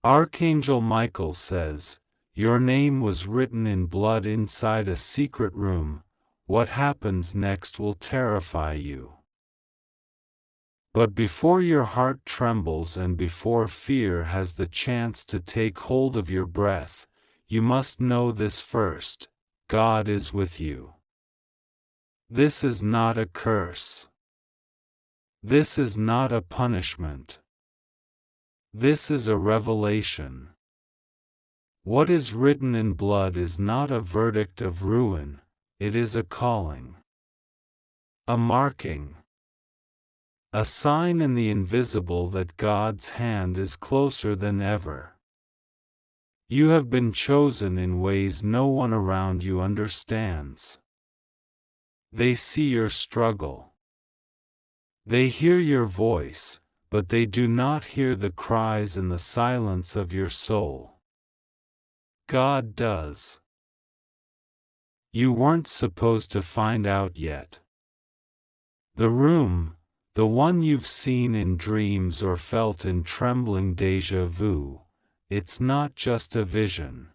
Archangel Michael says, "Your name was written in blood inside a secret room. What happens next will terrify you. But before your heart trembles and before fear has the chance to take hold of your breath, you must know this first: God is with you. This is not a curse. This is not a punishment. This is a revelation. What is written in blood is not a verdict of ruin, it is a calling. A marking. A sign in the invisible that God's hand is closer than ever. You have been chosen in ways no one around you understands. They see your struggle. They hear your voice, but they do not hear the cries in the silence of your soul. God does. You weren't supposed to find out yet. The room, the one you've seen in dreams or felt in trembling déjà vu, it's not just a vision.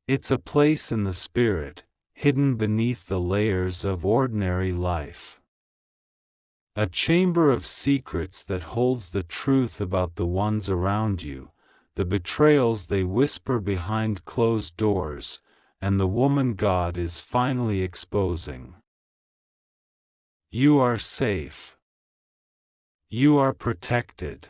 It's a place in the spirit, hidden beneath the layers of ordinary life. A chamber of secrets that holds the truth about the ones around you, the betrayals they whisper behind closed doors, and the woman God is finally exposing. You are safe. You are protected.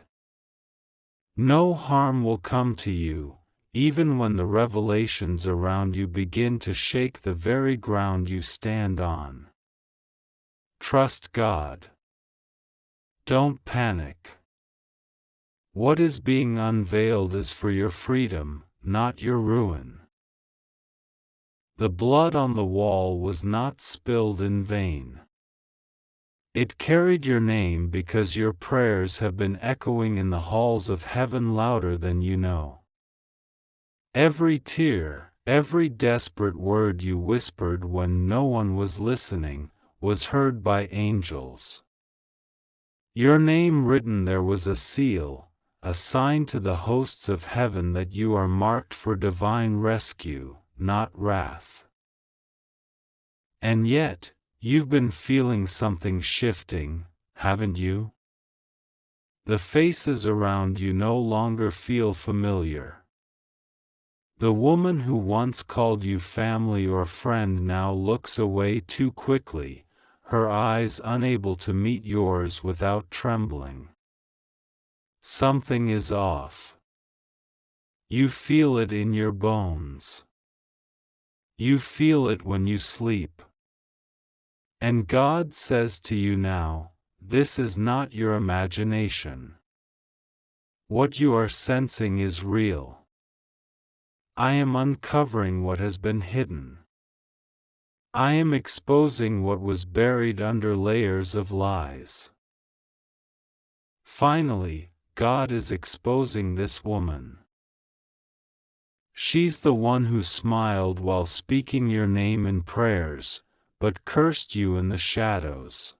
No harm will come to you, even when the revelations around you begin to shake the very ground you stand on. Trust God. Don't panic. What is being unveiled is for your freedom, not your ruin. The blood on the wall was not spilled in vain. It carried your name because your prayers have been echoing in the halls of heaven louder than you know. Every tear, every desperate word you whispered when no one was listening, was heard by angels. Your name written there was a seal, a sign to the hosts of heaven that you are marked for divine rescue, not wrath. And yet, you've been feeling something shifting, haven't you? The faces around you no longer feel familiar. The woman who once called you family or friend now looks away too quickly, her eyes unable to meet yours without trembling. Something is off. You feel it in your bones. You feel it when you sleep. And God says to you now, this is not your imagination. What you are sensing is real. I am uncovering what has been hidden. I am exposing what was buried under layers of lies. Finally, God is exposing this woman. She's the one who smiled while speaking your name in prayers, but cursed you in the shadows.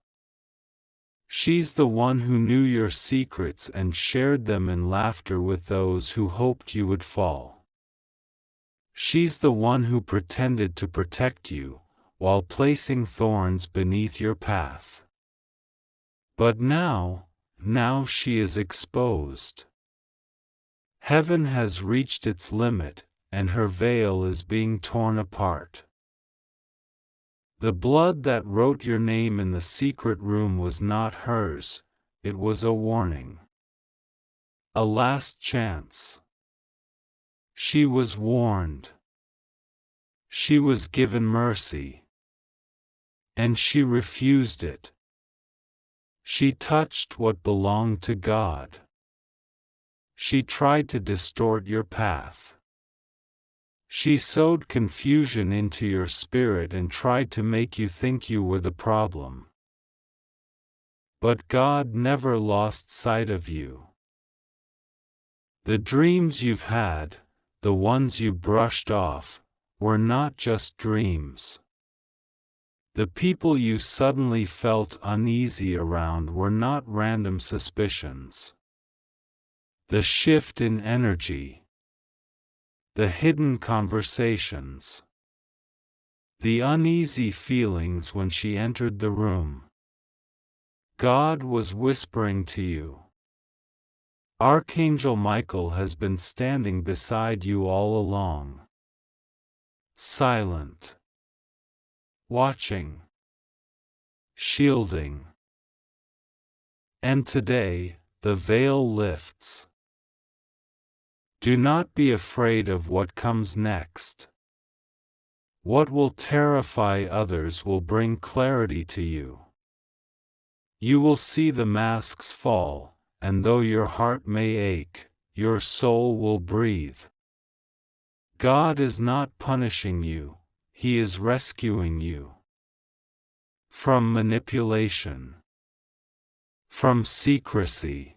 She's the one who knew your secrets and shared them in laughter with those who hoped you would fall. She's the one who pretended to protect you, while placing thorns beneath your path. But now she is exposed. Heaven has reached its limit, and her veil is being torn apart. The blood that wrote your name in the secret room was not hers, it was a warning. A last chance. She was warned. She was given mercy. And she refused it. She touched what belonged to God. She tried to distort your path. She sowed confusion into your spirit and tried to make you think you were the problem. But God never lost sight of you. The dreams you've had, the ones you brushed off, were not just dreams. The people you suddenly felt uneasy around were not random suspicions. The shift in energy. The hidden conversations. The uneasy feelings when she entered the room. God was whispering to you. Archangel Michael has been standing beside you all along. Silent. Watching. Shielding. And today, the veil lifts. Do not be afraid of what comes next. What will terrify others will bring clarity to you. You will see the masks fall, and though your heart may ache, your soul will breathe. God is not punishing you, He is rescuing you. From manipulation. From secrecy.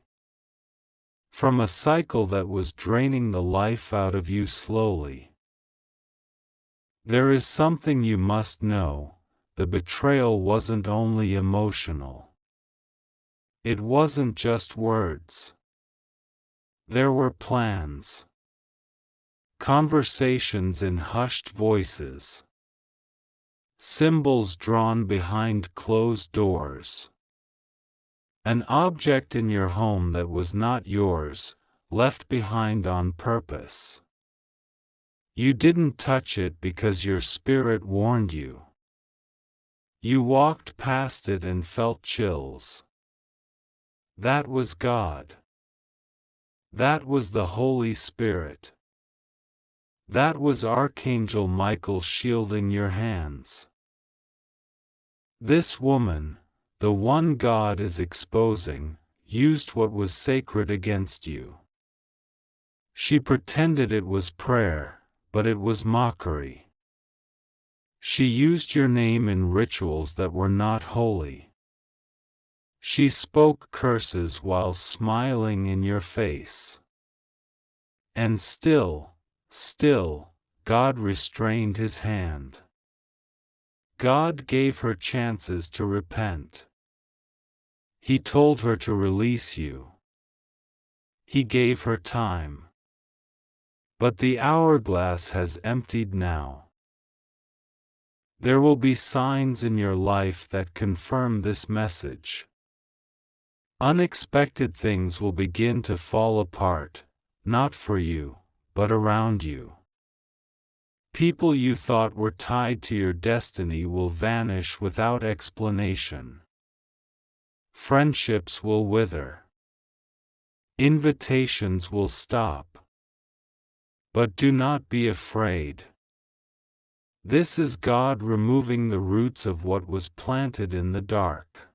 From a cycle that was draining the life out of you slowly. There is something you must know, the betrayal wasn't only emotional. It wasn't just words. There were plans. Conversations in hushed voices. Symbols drawn behind closed doors. An object in your home that was not yours, left behind on purpose. You didn't touch it because your spirit warned you. You walked past it and felt chills. That was God. That was the Holy Spirit. That was Archangel Michael shielding your hands. This woman, the one God is exposing, used what was sacred against you. She pretended it was prayer, but it was mockery. She used your name in rituals that were not holy. She spoke curses while smiling in your face. And still, God restrained His hand. God gave her chances to repent. He told her to release you. He gave her time. But the hourglass has emptied now. There will be signs in your life that confirm this message. Unexpected things will begin to fall apart, not for you, but around you. People you thought were tied to your destiny will vanish without explanation. Friendships will wither. Invitations will stop. But do not be afraid. This is God removing the roots of what was planted in the dark.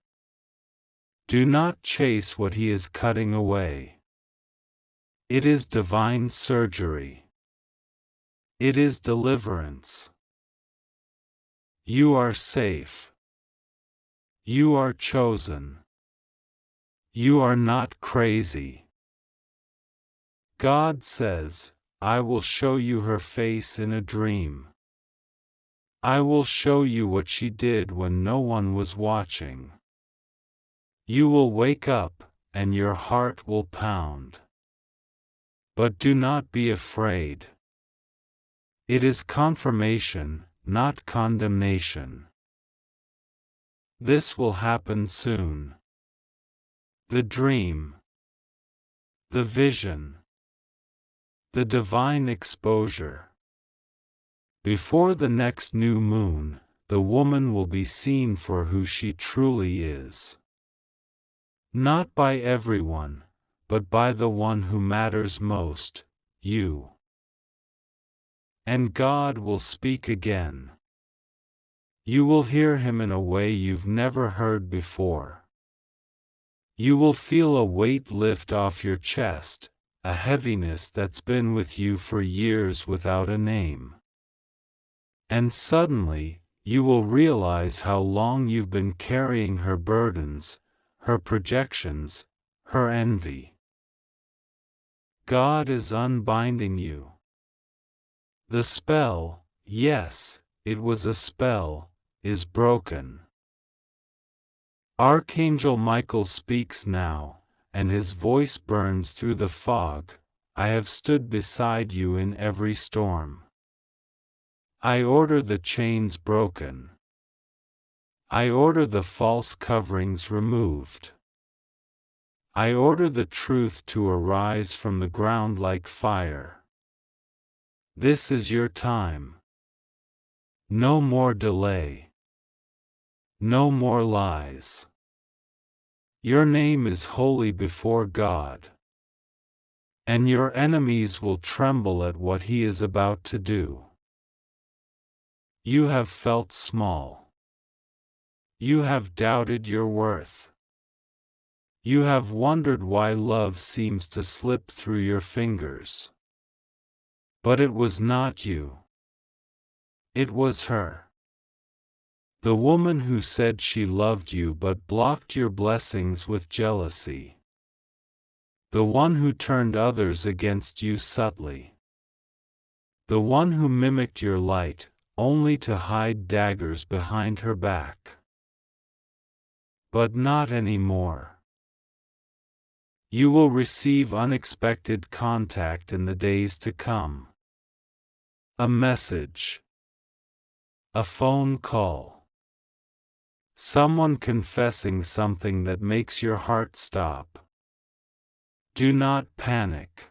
Do not chase what He is cutting away. It is divine surgery. It is deliverance. You are safe. You are chosen. You are not crazy. God says, I will show you her face in a dream. I will show you what she did when no one was watching. You will wake up, and your heart will pound. But do not be afraid. It is confirmation, not condemnation. This will happen soon. The dream. The vision. The divine exposure. Before the next new moon, the woman will be seen for who she truly is. Not by everyone, but by the one who matters most, you. And God will speak again. You will hear Him in a way you've never heard before. You will feel a weight lift off your chest, a heaviness that's been with you for years without a name. And suddenly, you will realize how long you've been carrying her burdens, her projections, her envy. God is unbinding you. The spell, yes, it was a spell, is broken. Archangel Michael speaks now, and his voice burns through the fog. I have stood beside you in every storm. I order the chains broken. I order the false coverings removed. I order the truth to arise from the ground like fire. This is your time. No more delay. No more lies. Your name is holy before God, and your enemies will tremble at what He is about to do. You have felt small. You have doubted your worth. You have wondered why love seems to slip through your fingers. But it was not you. It was her. The woman who said she loved you but blocked your blessings with jealousy. The one who turned others against you subtly. The one who mimicked your light, only to hide daggers behind her back. But not anymore. You will receive unexpected contact in the days to come. A message. A phone call. Someone confessing something that makes your heart stop. Do not panic.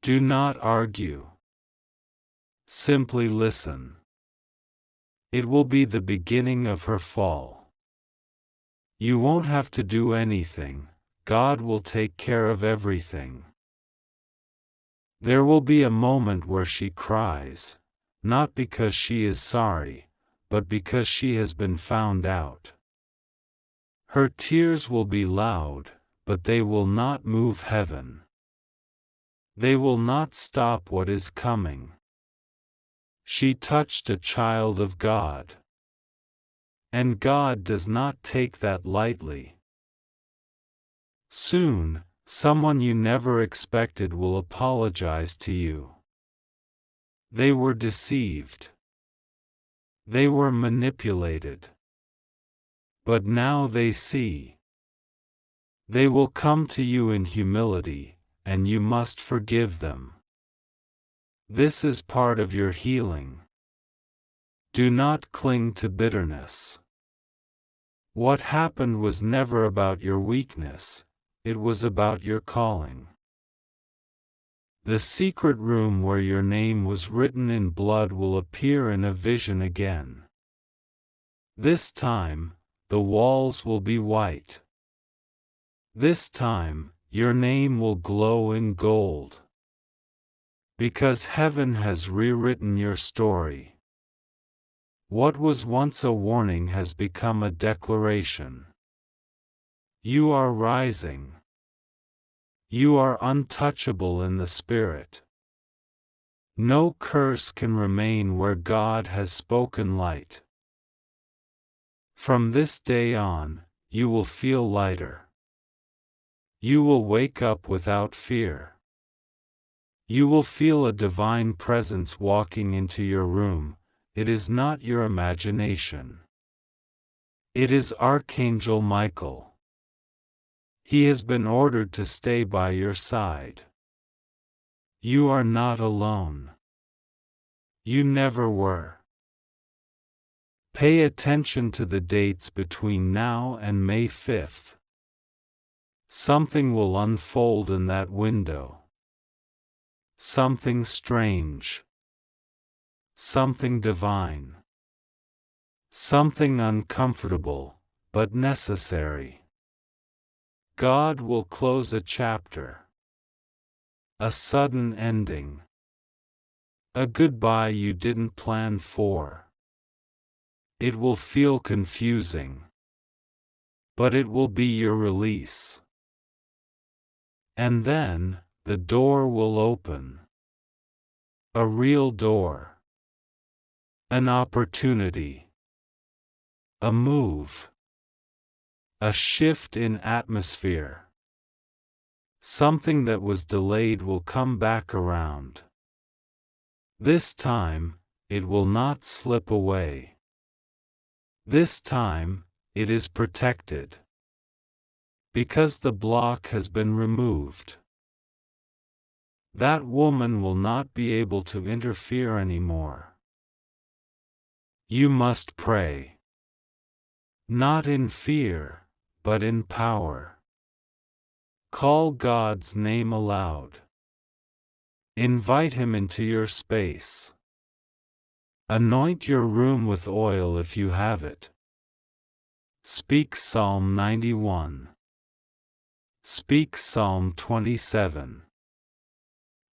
Do not argue. Simply listen. It will be the beginning of her fall. You won't have to do anything. God will take care of everything. There will be a moment where she cries, not because she is sorry, but because she has been found out. Her tears will be loud, but they will not move heaven. They will not stop what is coming. She touched a child of God. And God does not take that lightly. Soon, someone you never expected will apologize to you. They were deceived. They were manipulated. But now they see. They will come to you in humility, and you must forgive them. This is part of your healing. Do not cling to bitterness. What happened was never about your weakness. It was about your calling. The secret room where your name was written in blood will appear in a vision again. This time, the walls will be white. This time, your name will glow in gold. Because heaven has rewritten your story. What was once a warning has become a declaration. You are rising. You are untouchable in the Spirit. No curse can remain where God has spoken light. From this day on, you will feel lighter. You will wake up without fear. You will feel a divine presence walking into your room. It is not your imagination. It is Archangel Michael. He has been ordered to stay by your side. You are not alone. You never were. Pay attention to the dates between now and May 5th. Something will unfold in that window. Something strange. Something divine. Something uncomfortable, but necessary. God will close a chapter. A sudden ending. A goodbye you didn't plan for. It will feel confusing. But it will be your release. And then, the door will open. A real door. An opportunity. A move. A shift in atmosphere. Something that was delayed will come back around. This time, it will not slip away. This time, it is protected. because the block has been removed. That woman will not be able to interfere anymore. You must pray. Not in fear, but in power. Call God's name aloud. Invite Him into your space. Anoint your room with oil if you have it. Speak Psalm 91. Speak Psalm 27.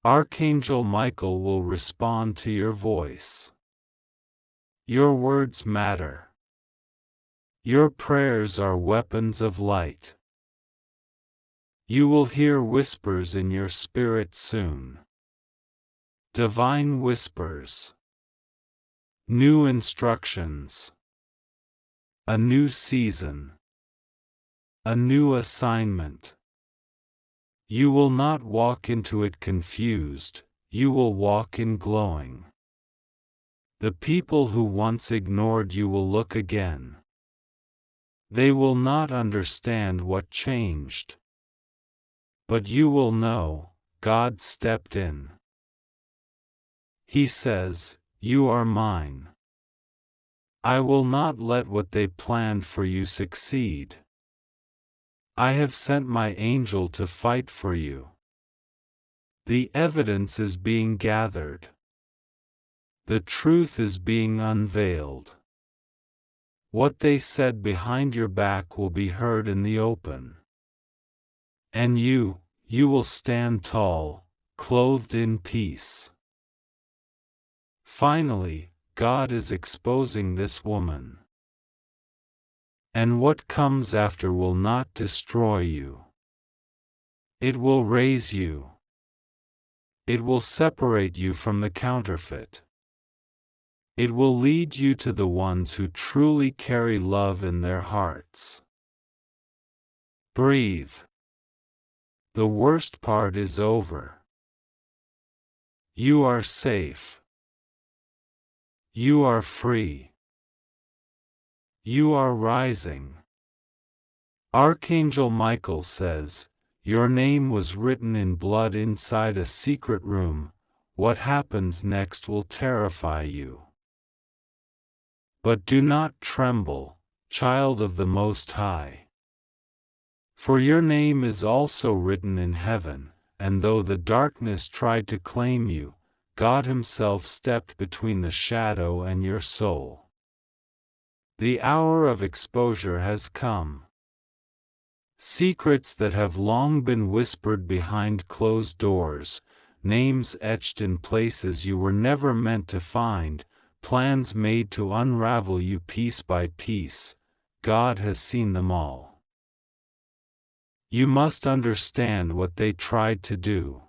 Archangel Michael will respond to your voice. Your words matter. Your prayers are weapons of light. You will hear whispers in your spirit soon. Divine whispers. New instructions. A new season. A new assignment. You will not walk into it confused, you will walk in glowing. The people who once ignored you will look again. They will not understand what changed. But you will know, God stepped in. He says, "You are mine. I will not let what they planned for you succeed. I have sent my angel to fight for you." The evidence is being gathered. The truth is being unveiled. What they said behind your back will be heard in the open. And you will stand tall, clothed in peace. Finally, God is exposing this woman. And what comes after will not destroy you. It will raise you. It will separate you from the counterfeit. It will lead you to the ones who truly carry love in their hearts. Breathe. The worst part is over. You are safe. You are free. You are rising. Archangel Michael says, "Your name was written in blood inside a secret room. What happens next will terrify you. But do not tremble, child of the Most High. For your name is also written in heaven, and though the darkness tried to claim you, God Himself stepped between the shadow and your soul. The hour of exposure has come. Secrets that have long been whispered behind closed doors, names etched in places you were never meant to find, plans made to unravel you piece by piece, God has seen them all. You must understand what they tried to do.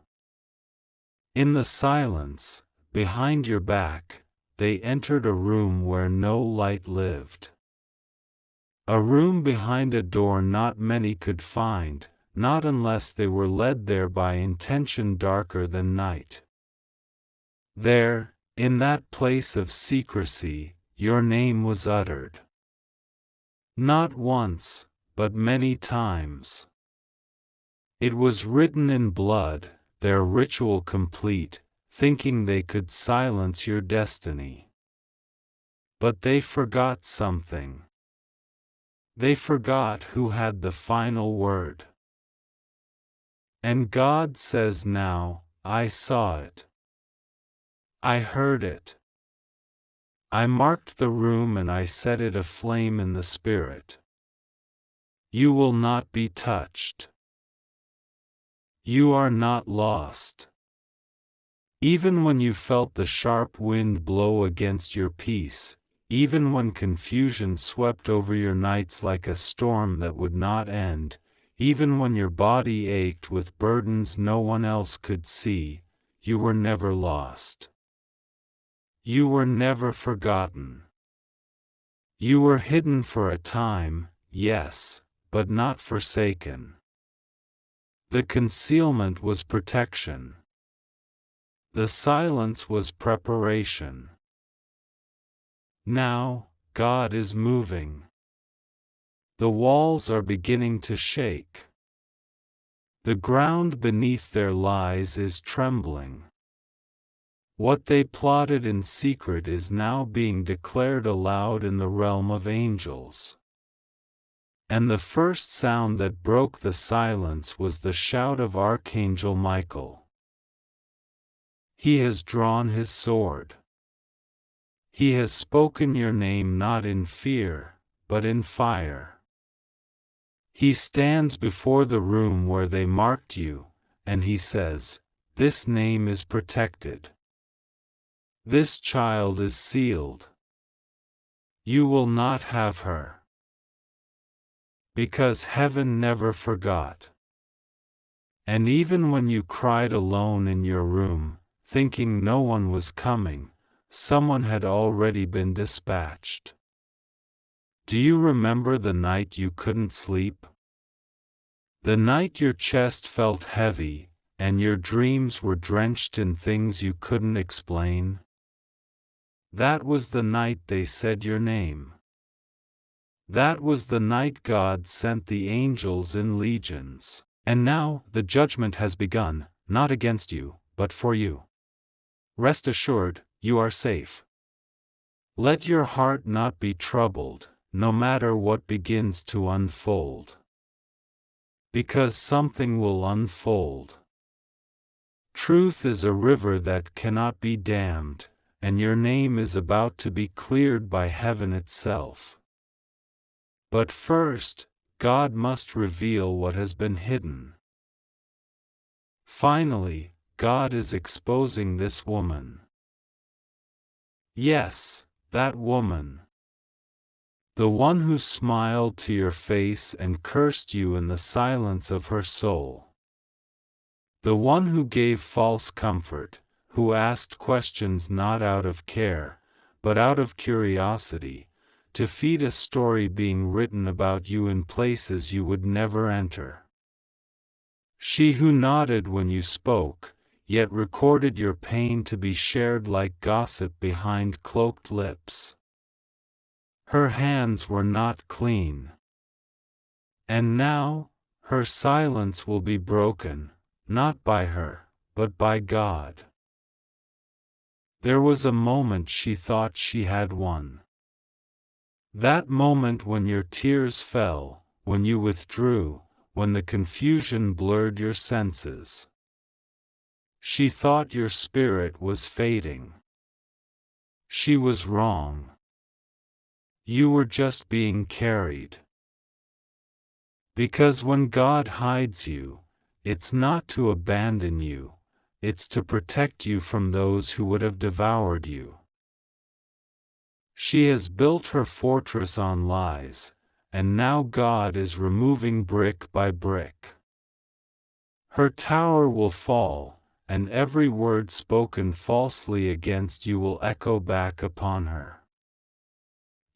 In the silence, behind your back, they entered a room where no light lived. A room behind a door not many could find, not unless they were led there by intention darker than night. There, in that place of secrecy, your name was uttered. Not once, but many times. It was written in blood, their ritual complete, thinking they could silence your destiny. But they forgot something. They forgot who had the final word. And God says now, "I saw it. I heard it. I marked the room and I set it aflame in the Spirit. You will not be touched. You are not lost." Even when you felt the sharp wind blow against your peace, even when confusion swept over your nights like a storm that would not end, even when your body ached with burdens no one else could see, you were never lost. You were never forgotten. You were hidden for a time, yes, but not forsaken. The concealment was protection. The silence was preparation. Now, God is moving. The walls are beginning to shake. The ground beneath their lies is trembling. What they plotted in secret is now being declared aloud in the realm of angels. And the first sound that broke the silence was the shout of Archangel Michael. He has drawn his sword. He has spoken your name not in fear, but in fire. He stands before the room where they marked you, and he says, "This name is protected. This child is sealed. You will not have her. Because heaven never forgot." And even when you cried alone in your room, thinking no one was coming, someone had already been dispatched. Do you remember the night you couldn't sleep? The night your chest felt heavy, and your dreams were drenched in things you couldn't explain? That was the night they said your name. That was the night God sent the angels in legions. And now, the judgment has begun, not against you, but for you. Rest assured, you are safe. Let your heart not be troubled, no matter what begins to unfold. Because something will unfold. Truth is a river that cannot be dammed, and your name is about to be cleared by heaven itself. But first, God must reveal what has been hidden. Finally, God is exposing this woman. Yes, that woman. The one who smiled to your face and cursed you in the silence of her soul. The one who gave false comfort, who asked questions not out of care, but out of curiosity, to feed a story being written about you in places you would never enter. She who nodded when you spoke, yet recorded your pain to be shared like gossip behind cloaked lips. Her hands were not clean. And now, her silence will be broken, not by her, but by God. There was a moment she thought she had won. That moment when your tears fell, when you withdrew, when the confusion blurred your senses. She thought your spirit was fading. She was wrong. You were just being carried. Because when God hides you, it's not to abandon you, it's to protect you from those who would have devoured you. She has built her fortress on lies, and now God is removing brick by brick. Her tower will fall, and every word spoken falsely against you will echo back upon her.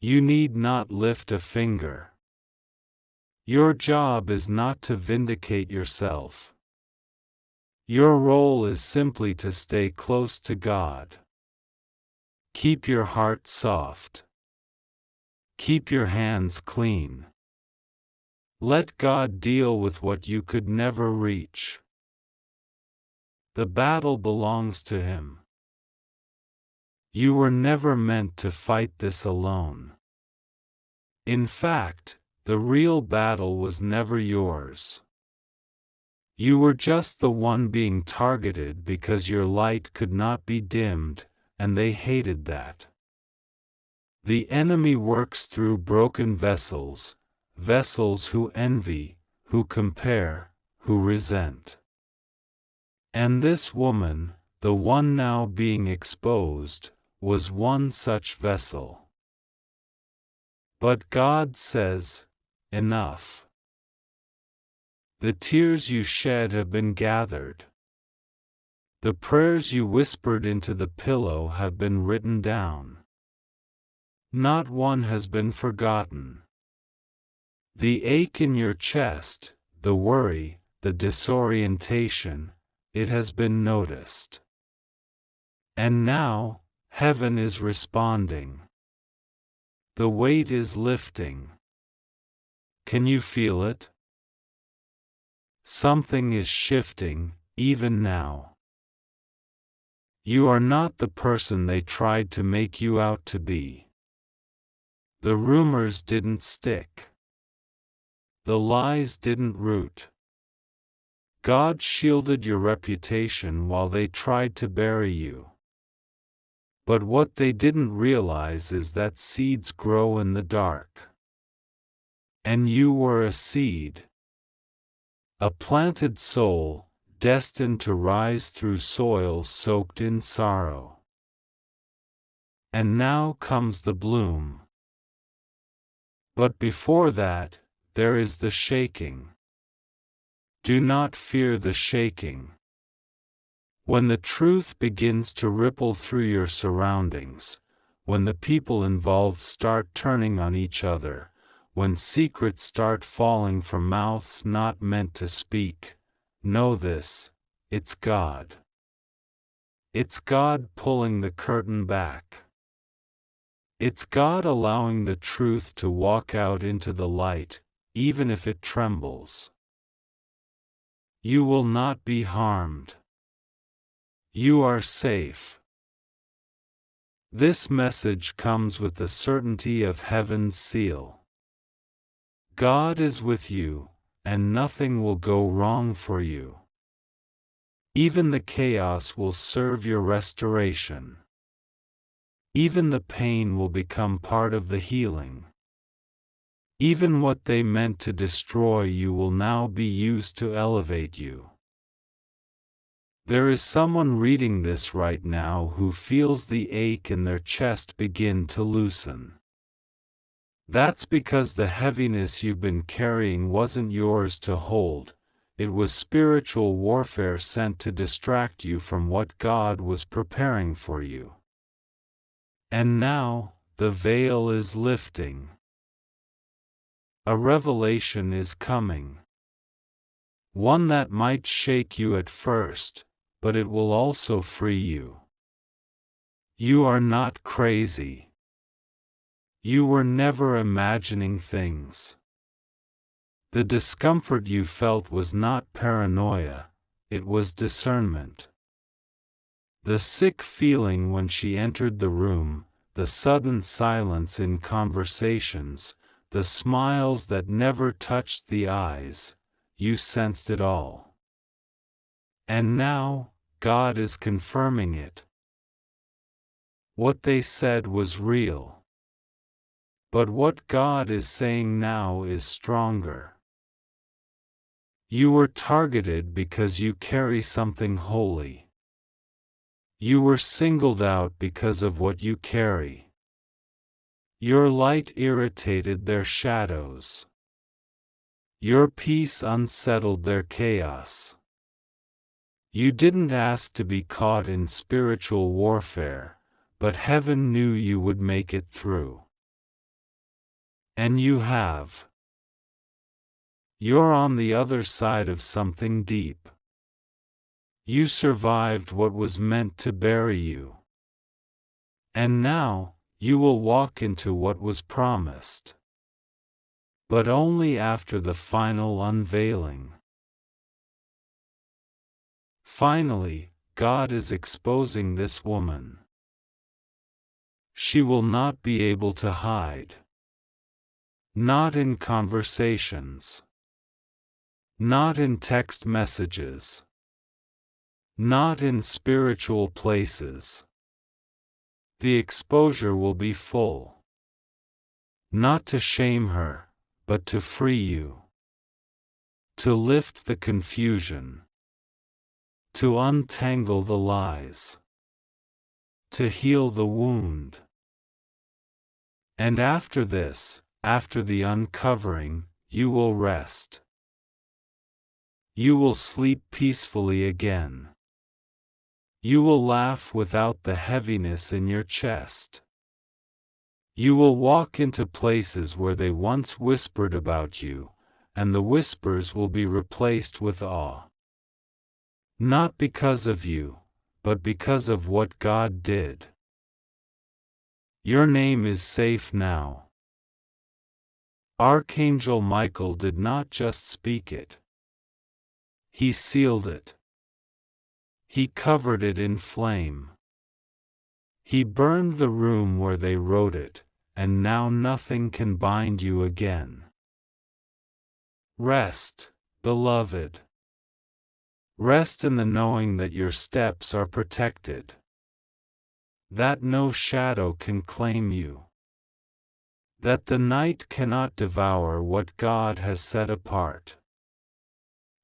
You need not lift a finger. Your job is not to vindicate yourself. Your role is simply to stay close to God. Keep your heart soft. Keep your hands clean. Let God deal with what you could never reach. The battle belongs to Him. You were never meant to fight this alone. In fact, the real battle was never yours. You were just the one being targeted because your light could not be dimmed, and they hated that. The enemy works through broken vessels, vessels who envy, who compare, who resent. And this woman, the one now being exposed, was one such vessel. But God says, enough. The tears you shed have been gathered. The prayers you whispered into the pillow have been written down. Not one has been forgotten. The ache in your chest, the worry, the disorientation, it has been noticed. And now, heaven is responding. The weight is lifting. Can you feel it? Something is shifting, even now. You are not the person they tried to make you out to be. The rumors didn't stick. The lies didn't root. God shielded your reputation while they tried to bury you. But what they didn't realize is that seeds grow in the dark. And you were a seed. A planted soul, destined to rise through soil soaked in sorrow. And now comes the bloom. But before that, there is the shaking. Do not fear the shaking. When the truth begins to ripple through your surroundings, when the people involved start turning on each other, when secrets start falling from mouths not meant to speak, know this: it's God. It's God pulling the curtain back. It's God allowing the truth to walk out into the light, even if it trembles. You will not be harmed. You are safe. This message comes with the certainty of heaven's seal. God is with you, and nothing will go wrong for you. Even the chaos will serve your restoration. Even the pain will become part of the healing. Even what they meant to destroy you will now be used to elevate you. There is someone reading this right now who feels the ache in their chest begin to loosen. That's because the heaviness you've been carrying wasn't yours to hold. It was spiritual warfare sent to distract you from what God was preparing for you. And now, the veil is lifting. A revelation is coming. One that might shake you at first, but it will also free you. You are not crazy. You were never imagining things. The discomfort you felt was not paranoia, it was discernment. The sick feeling when she entered the room, the sudden silence in conversations, the smiles that never touched the eyes, you sensed it all. And now, God is confirming it. What they said was real. But what God is saying now is stronger. You were targeted because you carry something holy. You were singled out because of what you carry. Your light irritated their shadows. Your peace unsettled their chaos. You didn't ask to be caught in spiritual warfare, but heaven knew you would make it through. And you have. You're on the other side of something deep. You survived what was meant to bury you. And now, you will walk into what was promised. But only after the final unveiling. Finally, God is exposing this woman. She will not be able to hide. Not in conversations. Not in text messages. Not in spiritual places. The exposure will be full. Not to shame her, but to free you. To lift the confusion. To untangle the lies. To heal the wound. And after this, after the uncovering, you will rest. You will sleep peacefully again. You will laugh without the heaviness in your chest. You will walk into places where they once whispered about you, and the whispers will be replaced with awe. Not because of you, but because of what God did. Your name is safe now. Archangel Michael did not just speak it. He sealed it. He covered it in flame. He burned the room where they wrote it, and now nothing can bind you again. Rest, beloved. Rest in the knowing that your steps are protected. That no shadow can claim you. That the night cannot devour what God has set apart.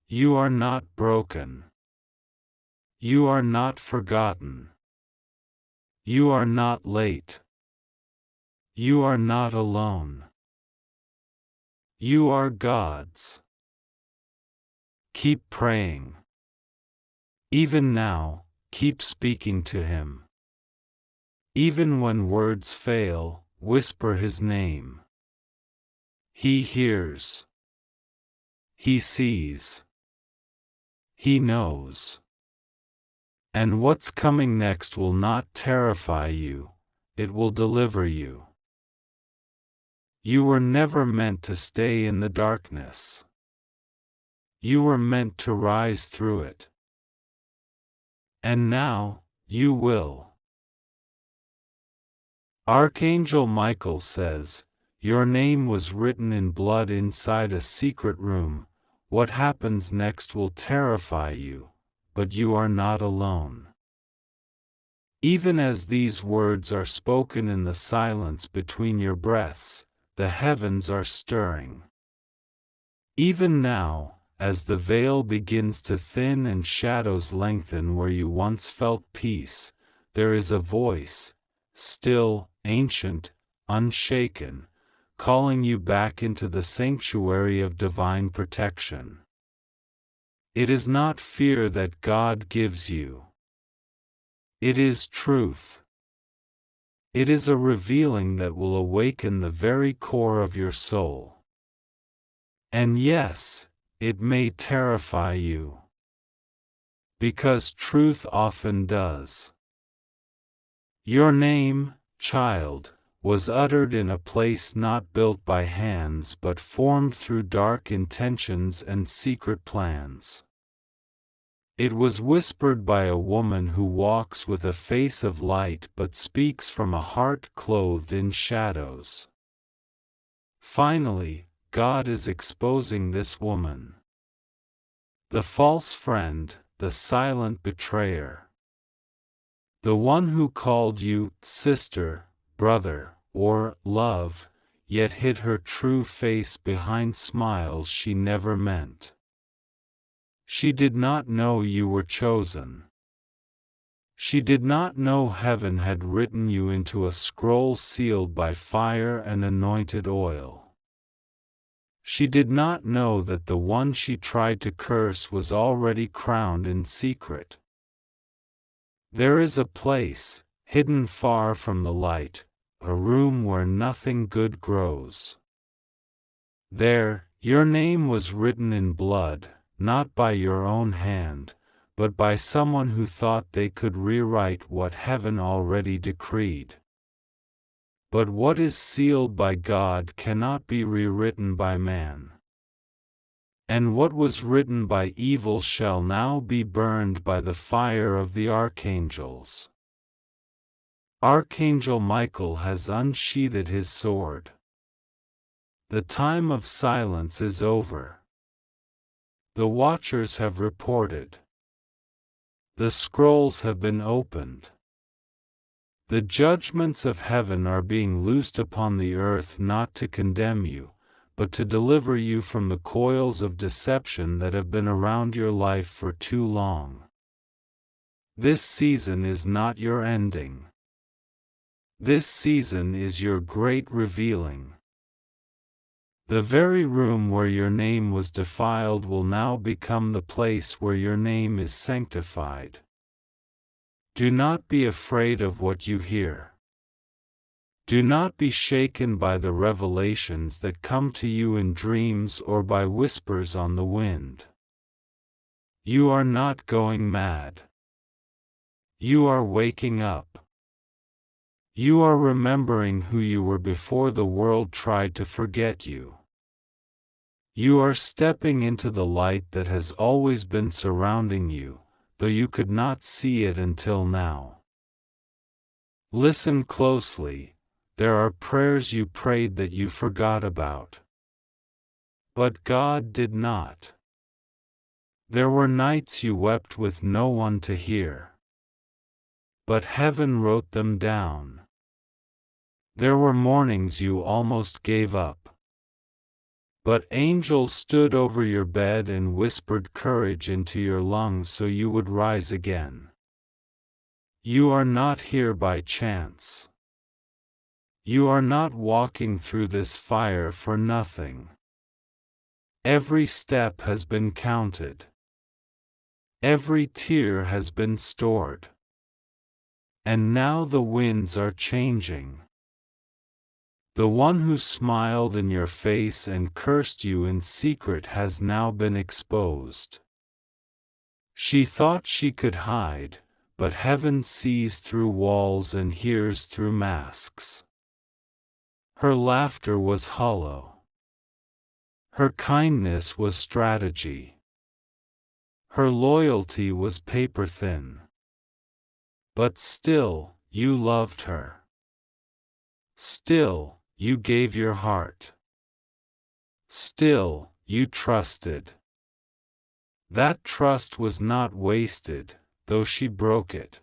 You are not broken. You are not forgotten. You are not late. You are not alone. You are God's. Keep praying. Even now, keep speaking to Him. Even when words fail, whisper His name. He hears. He sees. He knows. And what's coming next will not terrify you, it will deliver you. You were never meant to stay in the darkness. You were meant to rise through it. And now, you will. Archangel Michael says, your name was written in blood inside a secret room. What happens next will terrify you, but you are not alone. Even as these words are spoken in the silence between your breaths, the heavens are stirring. Even now, as the veil begins to thin and shadows lengthen where you once felt peace, there is a voice, still, ancient, unshaken, calling you back into the sanctuary of divine protection. It is not fear that God gives you. It is truth. It is a revealing that will awaken the very core of your soul. And yes, it may terrify you. Because truth often does. Your name, child, was uttered in a place not built by hands but formed through dark intentions and secret plans. It was whispered by a woman who walks with a face of light but speaks from a heart clothed in shadows. Finally, God is exposing this woman. The false friend, the silent betrayer. The one who called you sister, brother, or love, yet hid her true face behind smiles she never meant. She did not know you were chosen. She did not know heaven had written you into a scroll sealed by fire and anointed oil. She did not know that the one she tried to curse was already crowned in secret. There is a place, hidden far from the light, a room where nothing good grows. There, your name was written in blood, not by your own hand, but by someone who thought they could rewrite what heaven already decreed. But what is sealed by God cannot be rewritten by man. And what was written by evil shall now be burned by the fire of the archangels. Archangel Michael has unsheathed his sword. The time of silence is over. The watchers have reported. The scrolls have been opened. The judgments of heaven are being loosed upon the earth not to condemn you, but to deliver you from the coils of deception that have been around your life for too long. This season is not your ending. This season is your great revealing. The very room where your name was defiled will now become the place where your name is sanctified. Do not be afraid of what you hear. Do not be shaken by the revelations that come to you in dreams or by whispers on the wind. You are not going mad. You are waking up. You are remembering who you were before the world tried to forget you. You are stepping into the light that has always been surrounding you, though you could not see it until now. Listen closely. There are prayers you prayed that you forgot about. But God did not. There were nights you wept with no one to hear. But heaven wrote them down. There were mornings you almost gave up. But angels stood over your bed and whispered courage into your lungs so you would rise again. You are not here by chance. You are not walking through this fire for nothing. Every step has been counted. Every tear has been stored. And now the winds are changing. The one who smiled in your face and cursed you in secret has now been exposed. She thought she could hide, but heaven sees through walls and hears through masks. Her laughter was hollow. Her kindness was strategy. Her loyalty was paper thin. But still, you loved her. Still, you gave your heart. Still, you trusted. That trust was not wasted, though she broke it.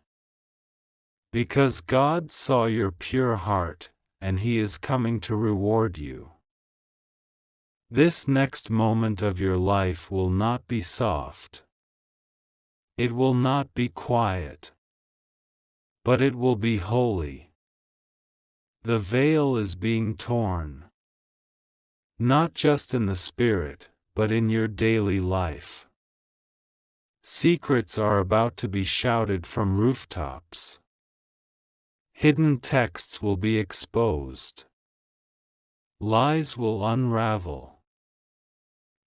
Because God saw your pure heart, and He is coming to reward you. This next moment of your life will not be soft. It will not be quiet. But it will be holy. The veil is being torn. Not just in the spirit, but in your daily life. Secrets are about to be shouted from rooftops. Hidden texts will be exposed. Lies will unravel.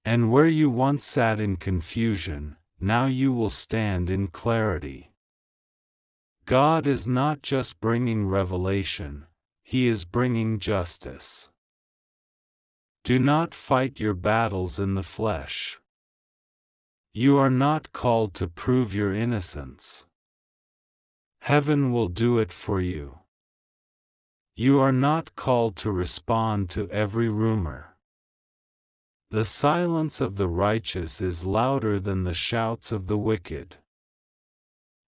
And where you once sat in confusion, now you will stand in clarity. God is not just bringing revelation, He is bringing justice. Do not fight your battles in the flesh. You are not called to prove your innocence. Heaven will do it for you. You are not called to respond to every rumor. The silence of the righteous is louder than the shouts of the wicked.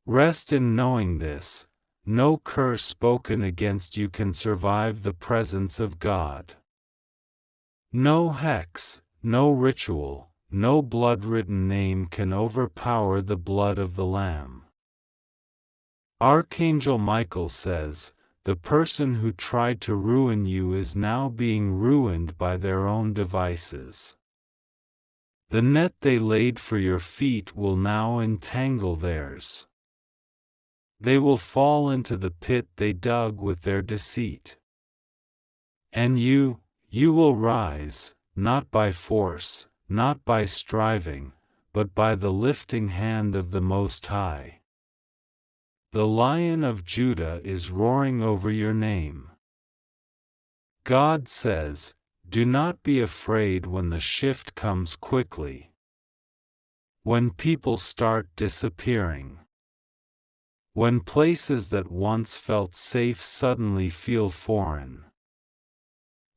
Rest in knowing this. No curse spoken against you can survive the presence of God. No hex, no ritual, no blood-written name can overpower the blood of the Lamb. Archangel Michael says, the person who tried to ruin you is now being ruined by their own devices. The net they laid for your feet will now entangle theirs. They will fall into the pit they dug with their deceit. And you will rise, not by force, not by striving, but by the lifting hand of the Most High. The Lion of Judah is roaring over your name. God says, do not be afraid when the shift comes quickly. When people start disappearing. When places that once felt safe suddenly feel foreign.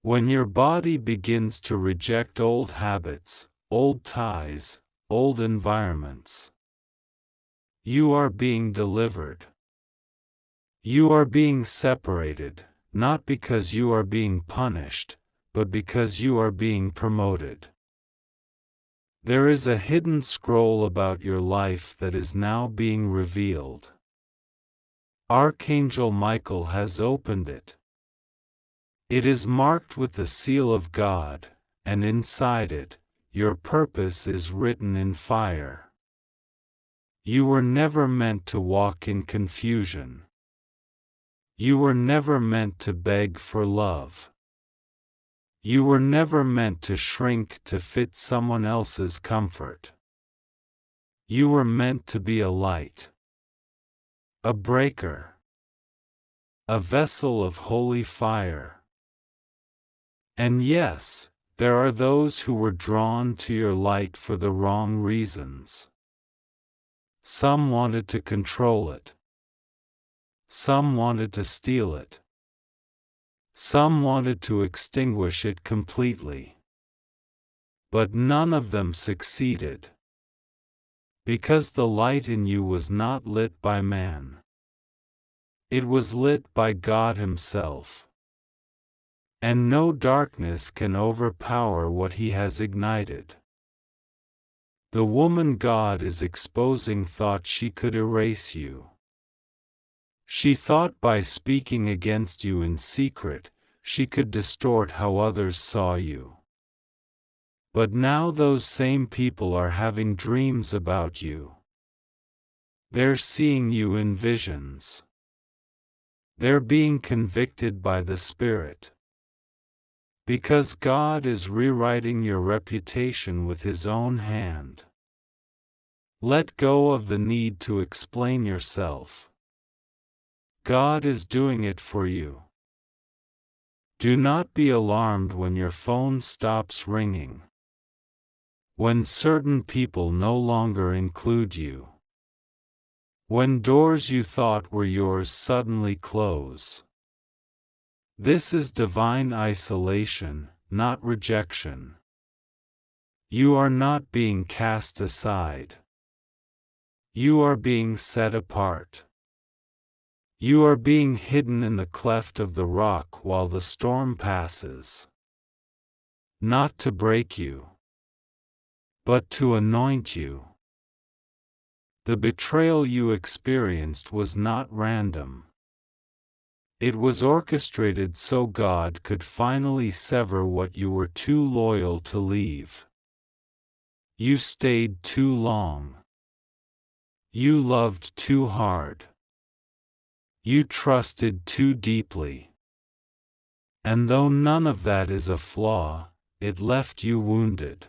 When your body begins to reject old habits, old ties, old environments. You are being delivered. You are being separated, not because you are being punished, but because you are being promoted. There is a hidden scroll about your life that is now being revealed. Archangel Michael has opened it. It is marked with the seal of God, and inside it, your purpose is written in fire. You were never meant to walk in confusion. You were never meant to beg for love. You were never meant to shrink to fit someone else's comfort. You were meant to be a light. A breaker. A vessel of holy fire. And yes, There are those who were drawn to your light for the wrong reasons. Some wanted to control it. Some wanted to steal it. Some wanted to extinguish it completely. But none of them succeeded. Because the light in you was not lit by man. It was lit by God Himself. And no darkness can overpower what He has ignited. The woman God is exposing thought she could erase you. She thought by speaking against you in secret, she could distort how others saw you. But now those same people are having dreams about you. They're seeing you in visions. They're being convicted by the Spirit. Because God is rewriting your reputation with His own hand. Let go of the need to explain yourself. God is doing it for you. Do not be alarmed when your phone stops ringing. When certain people no longer include you. When doors you thought were yours suddenly close. This is divine isolation, not rejection. You are not being cast aside. You are being set apart. You are being hidden in the cleft of the rock while the storm passes. Not to break you, but to anoint you. The betrayal you experienced was not random. It was orchestrated so God could finally sever what you were too loyal to leave. You stayed too long. You loved too hard. You trusted too deeply. And though none of that is a flaw, it left you wounded.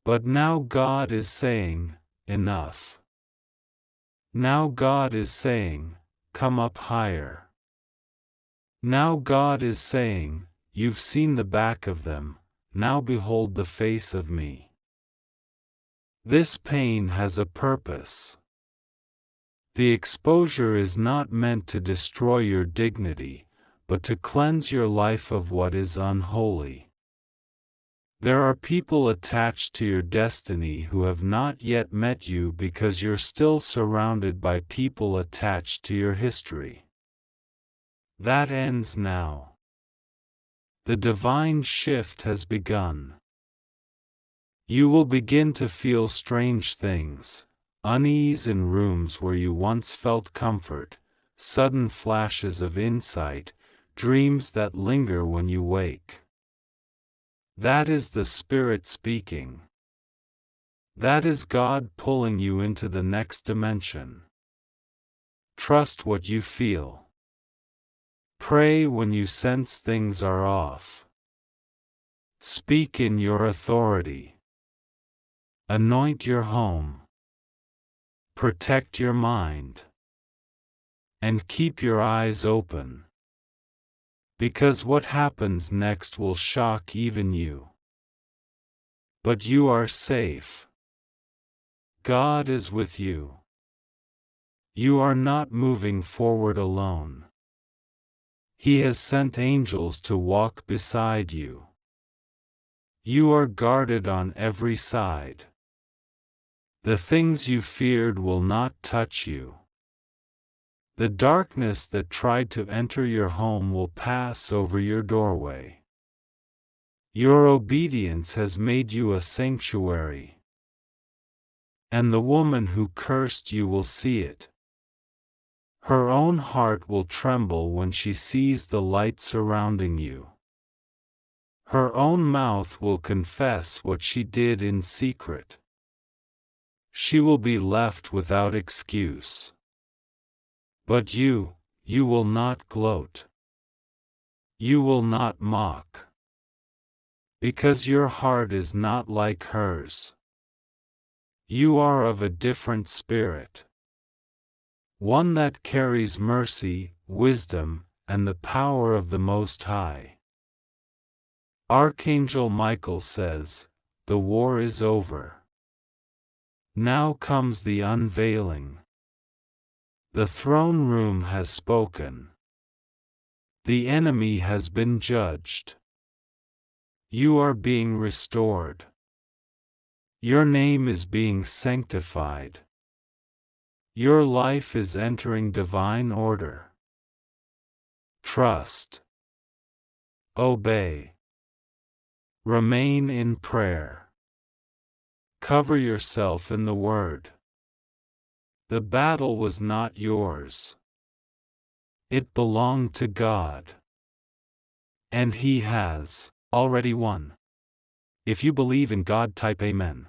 But now God is saying, enough. Now God is saying, come up higher. Now God is saying, you've seen the back of them, now behold the face of me. This pain has a purpose. The exposure is not meant to destroy your dignity, but to cleanse your life of what is unholy. There are people attached to your destiny who have not yet met you because you're still surrounded by people attached to your history. That ends now. The divine shift has begun. You will begin to feel strange things. Unease in rooms where you once felt comfort, sudden flashes of insight, dreams that linger when you wake. That is the Spirit speaking. That is God pulling you into the next dimension. Trust what you feel. Pray when you sense things are off. Speak in your authority. Anoint your home. Protect your mind. And keep your eyes open. Because what happens next will shock even you. But you are safe. God is with you. You are not moving forward alone. He has sent angels to walk beside you. You are guarded on every side. The things you feared will not touch you. The darkness that tried to enter your home will pass over your doorway. Your obedience has made you a sanctuary. And the woman who cursed you will see it. Her own heart will tremble when she sees the light surrounding you. Her own mouth will confess what she did in secret. She will be left without excuse. But you will not gloat. You will not mock. Because your heart is not like hers. You are of a different spirit. One that carries mercy, wisdom, and the power of the Most High. Archangel Michael says, the war is over. Now comes the unveiling. The throne room has spoken. The enemy has been judged. You are being restored. Your name is being sanctified. Your life is entering divine order. Trust. Obey. Remain in prayer. Cover yourself in the Word. The battle was not yours. It belonged to God. And He has already won. If you believe in God, type Amen.